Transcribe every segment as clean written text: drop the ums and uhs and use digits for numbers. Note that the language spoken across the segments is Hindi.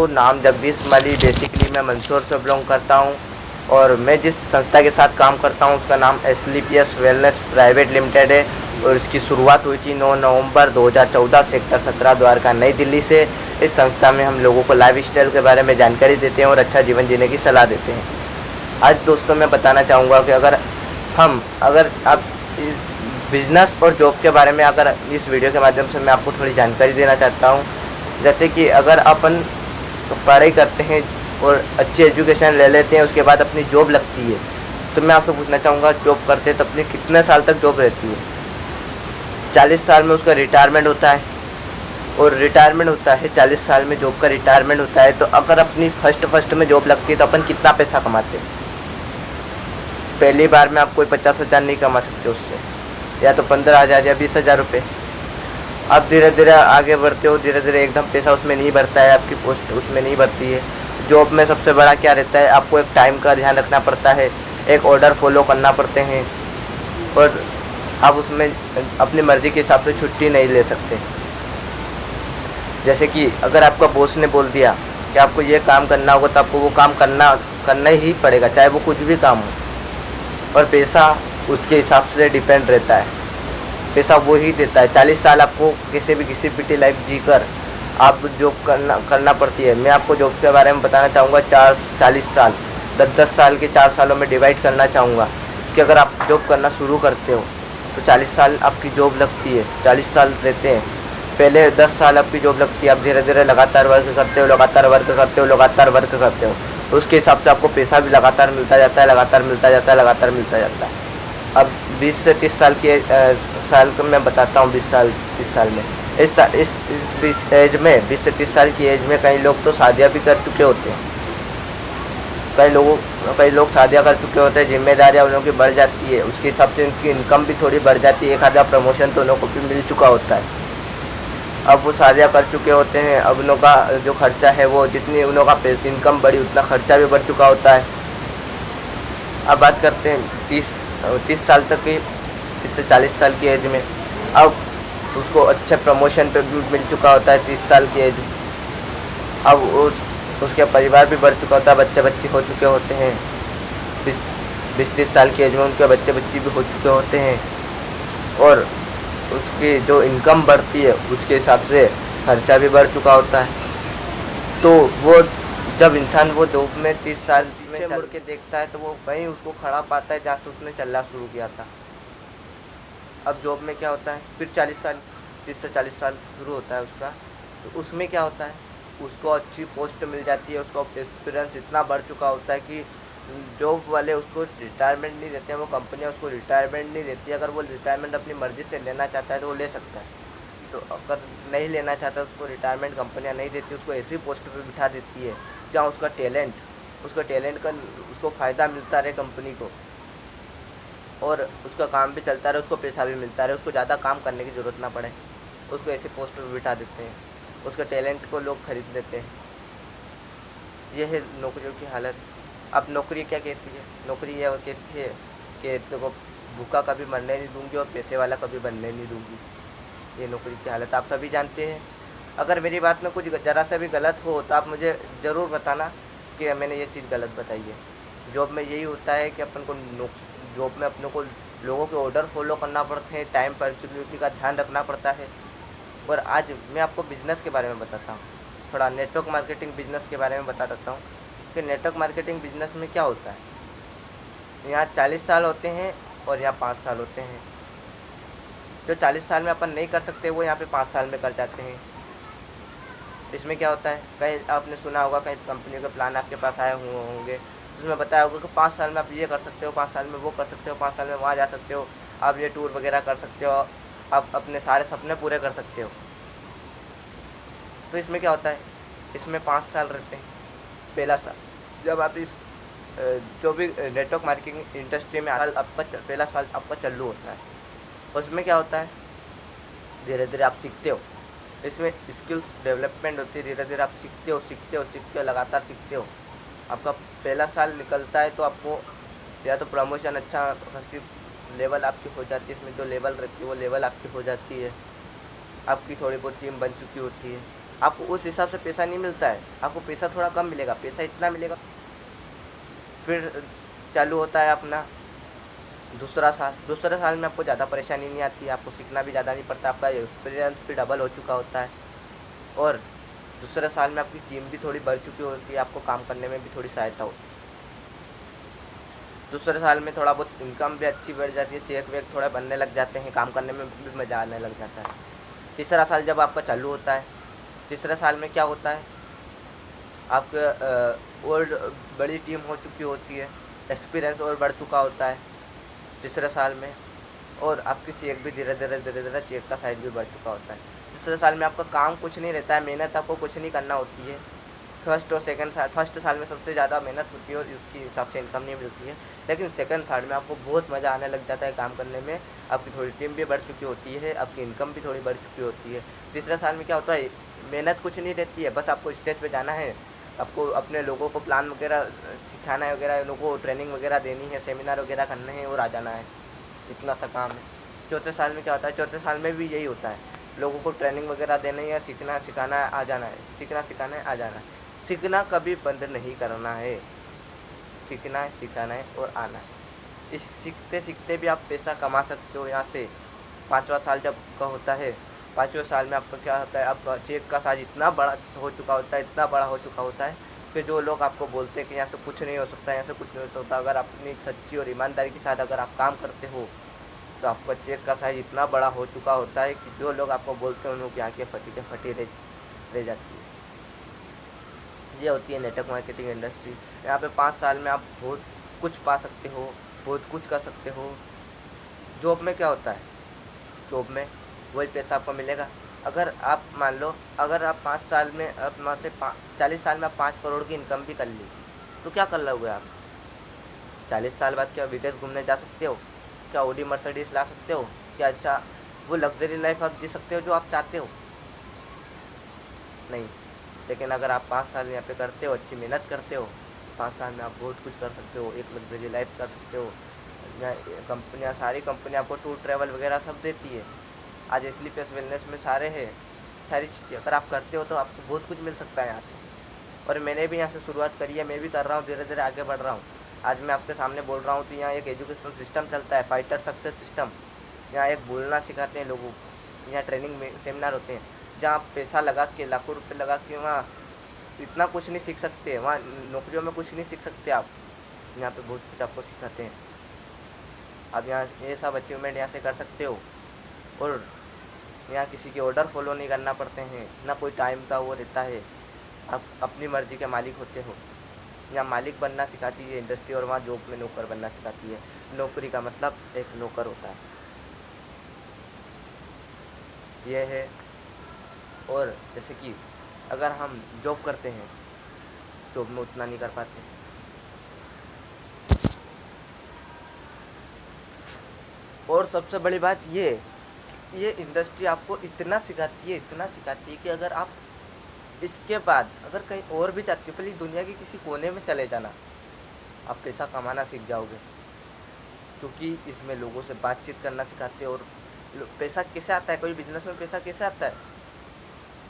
दोस्तों, नाम जगदीश माली। बेसिकली मैं मंदसौर से बिलोंग करता हूं और मैं जिस संस्था के साथ काम करता हूं उसका नाम SLPS वेलनेस प्राइवेट लिमिटेड है और इसकी शुरुआत हुई थी 9 नवंबर 2014 सेक्टर 17 द्वारका नई दिल्ली से। इस संस्था में हम लोगों को लाइफ स्टाइल के बारे में जानकारी देते हैं और अच्छा जीवन जीने की सलाह देते हैं। आज दोस्तों मैं बताना चाहूँगा कि अगर आप इस बिज़नेस और जॉब के बारे में अगर इस वीडियो के माध्यम से मैं आपको थोड़ी जानकारी देना चाहता हूँ। जैसे कि अगर अपन पढ़ाई करते हैं और अच्छी एजुकेशन ले लेते हैं, उसके बाद अपनी जॉब लगती है, तो मैं आपसे पूछना चाहूँगा जॉब करते तो अपनी कितने साल तक जॉब रहती है? 40 साल में उसका रिटायरमेंट होता है और रिटायरमेंट होता है 40 साल में जॉब का रिटायरमेंट होता है। तो अगर अपनी फर्स्ट में जॉब लगती है तो अपन कितना पैसा कमाते हैं? पहली बार में आप कोई 50,000 नहीं कमा सकते उससे, या तो 15,000 या 20,000 रुपये। आप धीरे धीरे आगे बढ़ते हो, धीरे धीरे एकदम पैसा उसमें नहीं बढ़ता है, आपकी पोस्ट उसमें नहीं बढ़ती है। जॉब में सबसे बड़ा क्या रहता है, आपको एक टाइम का ध्यान रखना पड़ता है, एक ऑर्डर फॉलो करना पड़ते हैं और आप उसमें अपनी मर्ज़ी के हिसाब से छुट्टी नहीं ले सकते। जैसे कि अगर आपका बॉस ने बोल दिया कि आपको ये काम करना होगा तो आपको वो काम करना ही पड़ेगा, चाहे वो कुछ भी काम हो। और पैसा उसके हिसाब से डिपेंड रहता है, पैसा वो ही देता है। 40 साल आपको किसी भी पिटी लाइफ जीकर आप जॉब करना पड़ती है। मैं आपको जॉब के बारे में बताना चाहूँगा। 40 साल 10 साल के 4 सालों में डिवाइड करना चाहूँगा कि अगर आप जॉब करना शुरू करते हो तो 40 साल आपकी जॉब लगती है, 40 साल रहते हैं। पहले 10 साल आपकी जॉब लगती है, आप धीरे धीरे लगातार वर्क करते हो, तो उसके हिसाब से आपको पैसा भी लगातार मिलता जाता है। अब 20 से 30 साल की साल को मैं बताता हूँ। 20 साल में इस 20 से 30 साल की एज में कई लोग तो शादियाँ भी कर चुके होते हैं। कई लोग शादियाँ कर चुके होते हैं, जिम्मेदारियाँ उन लोगों की बढ़ जाती है, उसके हिसाब से उनकी इनकम भी थोड़ी बढ़ जाती है। एक आधा प्रमोशन तो उन लोगों को भी मिल चुका होता है। अब वो शादियाँ कर चुके होते हैं, अब उन लोगों का जो खर्चा है वो जितनी उन लोगों का इनकम बढ़ी उतना खर्चा भी बढ़ चुका होता है। अब बात करते हैं 30 साल तक की, 30 से 40 साल की एज में अब उसको अच्छे प्रमोशन पे भी मिल चुका होता है। 30 साल की एज अब उसके परिवार भी बढ़ चुका होता है, बच्चे हो चुके होते हैं। 20-30 साल की एज में उनके बच्चे भी हो चुके होते हैं और उसकी जो इनकम बढ़ती है उसके हिसाब से खर्चा भी बढ़ चुका होता है। तो वो जब इंसान वो जॉब में 30 साल में मुड़ के देखता है तो वो वहीं उसको खड़ा पाता है जहाँ से उसने चलना शुरू किया था। अब जॉब में क्या होता है, फिर 30 से 40 साल शुरू होता है उसका, तो उसमें क्या होता है, उसको अच्छी पोस्ट मिल जाती है, उसका एक्सपीरियंस इतना बढ़ चुका होता है कि जॉब वाले उसको रिटायरमेंट नहीं देते हैं, वो कंपनियाँ उसको रिटायरमेंट नहीं देती है। अगर वो रिटायरमेंट अपनी मर्ज़ी से लेना चाहता है तो वो ले सकता है, तो अगर नहीं लेना चाहता है उसको रिटायरमेंट कंपनियाँ नहीं देती, उसको ऐसी पोस्ट पे बिठा देती है जहाँ उसका टैलेंट का उसको फ़ायदा मिलता रहे कंपनी को, और उसका काम भी चलता रहे, उसको पैसा भी मिलता रहे, उसको ज़्यादा काम करने की ज़रूरत ना पड़े, उसको ऐसे पोस्ट पे बिठा देते हैं, उसके टैलेंट को लोग खरीद लेते हैं। यह है नौकरियों की हालत। अब नौकरी क्या कहती है, नौकरी यह कहती है कि तेको भूखा कभी मरने नहीं दूंगी और पैसे वाला कभी बनने नहीं दूंगी। ये नौकरी की हालत आप सभी जानते हैं। अगर मेरी बात में कुछ ज़रा सा भी गलत हो तो आप मुझे ज़रूर बताना कि मैंने ये चीज़ गलत बताई है। जॉब में यही होता है कि अपन को जॉब में अपने को लोगों के ऑर्डर फॉलो करना पड़ते हैं, टाइम पंक्चुअलिटी का ध्यान रखना पड़ता है। और आज मैं आपको बिज़नेस के बारे में बताता हूँ, थोड़ा नेटवर्क मार्केटिंग बिज़नेस के बारे में बता देता हूँ कि नेटवर्क मार्केटिंग बिज़नेस में क्या होता है। यहाँ 40 साल होते हैं और यहाँ 5 साल होते हैं। जो 40 साल में अपन नहीं कर सकते वो यहाँ पे 5 साल में कर जाते हैं। इसमें क्या होता है, कहीं आपने सुना होगा, कहीं कंपनी के प्लान आपके पास आए हुए होंगे, उसमें बताया होगा कि 5 साल में आप ये कर सकते हो, 5 साल में वो कर सकते हो, 5 साल में वहाँ जा सकते हो, आप ये टूर वगैरह कर सकते हो, आप अपने सारे सपने पूरे कर सकते हो। तो इसमें क्या होता है, इसमें 5 साल रहते हैं। पहला साल जब आप इस जो भी नेटवर्क मार्केटिंग इंडस्ट्री में आपका पहला साल आपका चालू होता है, उसमें क्या होता है, धीरे धीरे आप सीखते हो, इसमें स्किल्स डेवलपमेंट होती है। धीरे धीरे आप सीखते हो, लगातार सीखते हो। आपका पहला साल निकलता है तो आपको या तो प्रमोशन अच्छा खासी लेवल आपकी हो जाती है, इसमें जो लेवल रहती है वो लेवल आपकी हो जाती है, आपकी थोड़ी बहुत टीम बन चुकी होती है। आपको उस हिसाब से पैसा नहीं मिलता है, आपको पैसा थोड़ा कम मिलेगा, पैसा इतना मिलेगा। फिर चालू होता है अपना दूसरा साल में आपको ज़्यादा परेशानी नहीं आती है, आपको सीखना भी ज़्यादा नहीं पड़ता, आपका एक्सपीरियंस भी डबल हो चुका होता है। और दूसरे साल में आपकी टीम भी थोड़ी बढ़ चुकी होती है, आपको काम करने में भी थोड़ी सहायता होती है। दूसरे साल में थोड़ा बहुत इनकम भी अच्छी बढ़ जाती है, चेक वेक थोड़ा बनने लग जाते हैं, काम करने में भी मज़ा आने लग जाता है। तीसरा साल जब आपका चालू होता है, तीसरे साल में क्या होता है, आपके और बड़ी टीम हो चुकी होती है, एक्सपीरियंस और बढ़ चुका होता है तीसरे साल में, और आपकी चेक भी धीरे धीरे चेक का साइज भी बढ़ चुका होता है। तीसरे साल में आपका काम कुछ नहीं रहता है, मेहनत आपको कुछ नहीं करना होती है। फर्स्ट साल में सबसे ज़्यादा मेहनत होती है और उसके हिसाब से इनकम नहीं मिलती है, लेकिन सेकंड साल में आपको बहुत मज़ा आने लग जाता है काम करने में, आपकी थोड़ी टीम भी बढ़ चुकी होती है, आपकी इनकम भी थोड़ी बढ़ चुकी होती है। तीसरे साल में क्या होता है, मेहनत कुछ नहीं रहती है, बस आपको स्टेज पे जाना है, आपको अपने लोगों को प्लान वगैरह सिखाना है वगैरह, लोगों को ट्रेनिंग वगैरह देनी है, सेमिनार वगैरह करने हैं और आ जाना है, इतना सा काम है। चौथे साल में क्या होता है, चौथे साल में भी यही होता है, लोगों को ट्रेनिंग वगैरह देनी है, सीखना सिखाना है, आ जाना है, सीखना सिखाना है, आ जाना है। सीखना कभी बंद नहीं करना है, सीखना है, सिखाना है और आना है। इस सीखते सीखते भी आप पैसा कमा सकते हो यहाँ से। 5वां साल जब का होता है, 5वें साल में आपका क्या होता है, आपका चेक का साइज इतना बड़ा हो चुका होता है, इतना बड़ा हो चुका होता है कि जो लोग आपको बोलते हैं कि यहाँ से कुछ नहीं हो सकता, यहाँ से कुछ नहीं हो सकता, अगर अपनी सच्ची और ईमानदारी के साथ अगर आप काम करते हो तो आपका चेक का साइज इतना बड़ा हो चुका होता है कि जो लोग आपको बोलते हैं उनकी आँखें फटी रह जाती है। ये होती है नेटवर्क मार्केटिंग इंडस्ट्री। यहाँ पे 5 साल में आप बहुत कुछ पा सकते हो, बहुत कुछ कर सकते हो। जॉब में क्या होता है, जॉब में वही पैसा आपको मिलेगा। अगर आप मान लो, अगर आप 5 साल में अपना से 40 साल में आप 5 करोड़ की इनकम भी कर ली तो क्या कर लोगे आप? 40 साल बाद क्या विदेश घूमने जा सकते हो? क्या ऑडी मर्सिडीज ला सकते हो? क्या अच्छा वो लग्जरी लाइफ आप जी सकते हो जो आप चाहते हो? नहीं। लेकिन अगर आप 5 साल यहाँ पे करते हो, अच्छी मेहनत करते हो, 5 साल में आप बहुत कुछ कर सकते हो, एक लग्जरी लाइफ कर सकते हो। यहाँ कंपनियाँ, सारी कंपनियाँ आपको टूर ट्रैवल वगैरह सब देती है। आज स्लीपर्स वेलनेस में सारे हैं, सारी चीज़ें अगर आप करते हो तो आपको बहुत कुछ मिल सकता है यहाँ से। और मैंने भी यहाँ से शुरुआत करी है, मैं भी कर रहा हूँ, धीरे धीरे आगे बढ़ रहा हूँ। आज मैं आपके सामने बोल रहा हूँ तो यहाँ एक एजुकेशन सिस्टम चलता है, फाइटर सक्सेस सिस्टम। यहाँ एक बोलना सिखाते हैं लोगों को, यहाँ ट्रेनिंग में सेमिनार होते हैं जहाँ आप पैसा लगा के, लाखों रुपये लगा के वहाँ इतना कुछ नहीं सीख सकते, वहाँ नौकरियों में कुछ नहीं सीख सकते आप। यहाँ पे बहुत कुछ आपको सिखाते हैं, आप यहाँ ये सब अचीवमेंट यहाँ से कर सकते हो। और यहाँ किसी के ऑर्डर फॉलो नहीं करना पड़ते हैं, ना कोई टाइम का वो रहता है, आप अपनी मर्ज़ी के मालिक होते हो। यहाँ मालिक बनना सिखाती है इंडस्ट्री, और वहाँ जॉब में नौकर बनना सिखाती है। नौकरी का मतलब एक नौकर होता है, ये है। और जैसे कि अगर हम जॉब करते हैं, जॉब में उतना नहीं कर पाते। और सबसे बड़ी बात ये इंडस्ट्री आपको इतना सिखाती है कि अगर आप इसके बाद अगर कहीं और भी चाहते हो, पहले दुनिया के किसी कोने में चले जाना, आप पैसा कमाना सीख जाओगे, क्योंकि इसमें लोगों से बातचीत करना सिखाते हो। और पैसा कैसे आता है, कोई बिजनेस में पैसा कैसे आता है?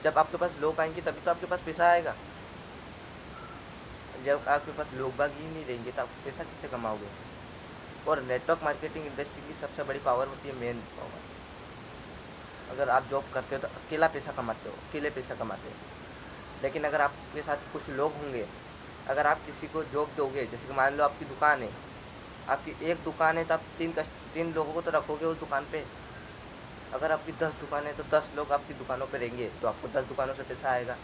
जब आपके पास लोग आएंगे तभी तो आपके पास पैसा आएगा। जब आपके पास लोग बाग ही नहीं रहेंगे तो आप पैसा किससे कमाओगे? और नेटवर्क मार्केटिंग इंडस्ट्री की सबसे बड़ी पावर होती है मेन पावर। अगर आप जॉब करते हो तो अकेला पैसा कमाते हो, अकेले पैसा कमाते हो। लेकिन अगर आपके साथ कुछ लोग होंगे, अगर आप किसी को जॉब दोगे, जैसे कि मान लो आपकी दुकान है, आपकी एक दुकान है तो आप 3 लोगों को तो रखोगे उस दुकान पे। अगर आपकी 10 दुकान है तो 10 लोग आपकी दुकानों पे रहेंगे, तो आपको 10 दुकानों से पैसा आएगा।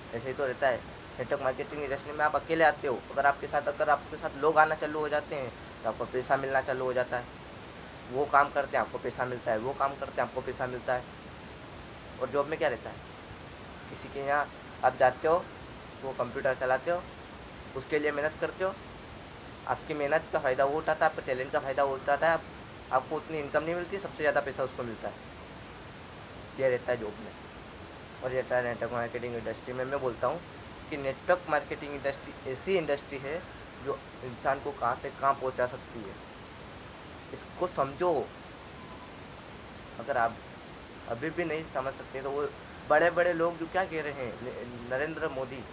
ऐसे ही तो रहता है नेटवर्क मार्केटिंग इंडस्ट्री में। आप अकेले आते हो, अगर आपके साथ लोग आना चालू हो जाते हैं तो आपको पैसा मिलना चालू हो जाता है। वो काम करते हैं आपको पैसा मिलता है, वो काम करते हैं आपको पैसा मिलता है। और जॉब में क्या रहता है, किसी के यहाँ आप जाते हो, वो कंप्यूटर चलाते हो, उसके लिए मेहनत करते हो, आपकी मेहनत का फ़ायदा वो उठाता है, आपके टैलेंट का फ़ायदा वो उठाता है। आपको उतनी इनकम नहीं मिलती, सबसे ज़्यादा पैसा उसको मिलता है। ये रहता है जॉब में। और रहता है नेटवर्क मार्केटिंग इंडस्ट्री में। मैं बोलता हूँ कि नेटवर्क मार्केटिंग इंडस्ट्री ऐसी इंडस्ट्री है जो इंसान को कहाँ से कहाँ पहुँचा सकती है। इसको समझो। अगर आप अभी भी नहीं समझ सकते तो वो बड़े बड़े लोग जो क्या कह रहे हैं, नरेंद्र मोदी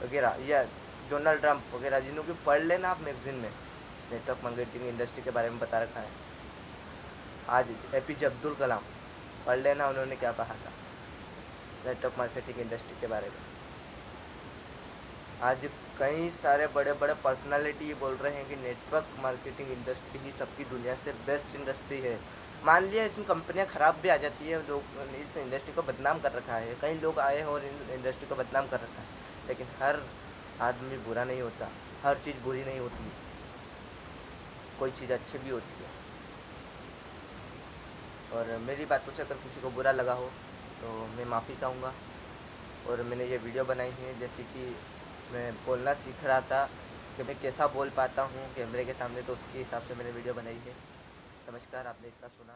वगैरह या डोनाल्ड ट्रंप वगैरह, जिन्हों की पढ़ लेना आप मैगजीन में, नेटवर्क मार्केटिंग इंडस्ट्री के बारे में बता रखा है। आज APJ अब्दुल कलाम, पढ़ लेना उन्होंने क्या कहा था नेटवर्क मार्केटिंग इंडस्ट्री के बारे में। आज कई सारे बड़े बड़े पर्सनालिटी ये बोल रहे हैं कि नेटवर्क मार्केटिंग इंडस्ट्री ही सबकी दुनिया से बेस्ट इंडस्ट्री है। मान लिया इसमें कंपनियां ख़राब भी आ जाती है, लोग इस इंडस्ट्री को बदनाम कर रखा है, कई लोग आए हैं और इन इंडस्ट्री को बदनाम कर रखा है, लेकिन हर आदमी बुरा नहीं होता, हर चीज़ बुरी नहीं होती, कोई चीज़ अच्छी भी होती है। और मेरी बातों से अगर किसी को बुरा लगा हो तो मैं माफ़ी चाहूँगा। और मैंने ये वीडियो बनाई है जैसे कि मैं बोलना सीख रहा था कि मैं कैसा बोल पाता हूँ कैमरे के सामने, तो उसके हिसाब से मैंने वीडियो बनाई है। नमस्कार, आपने इतना सुना।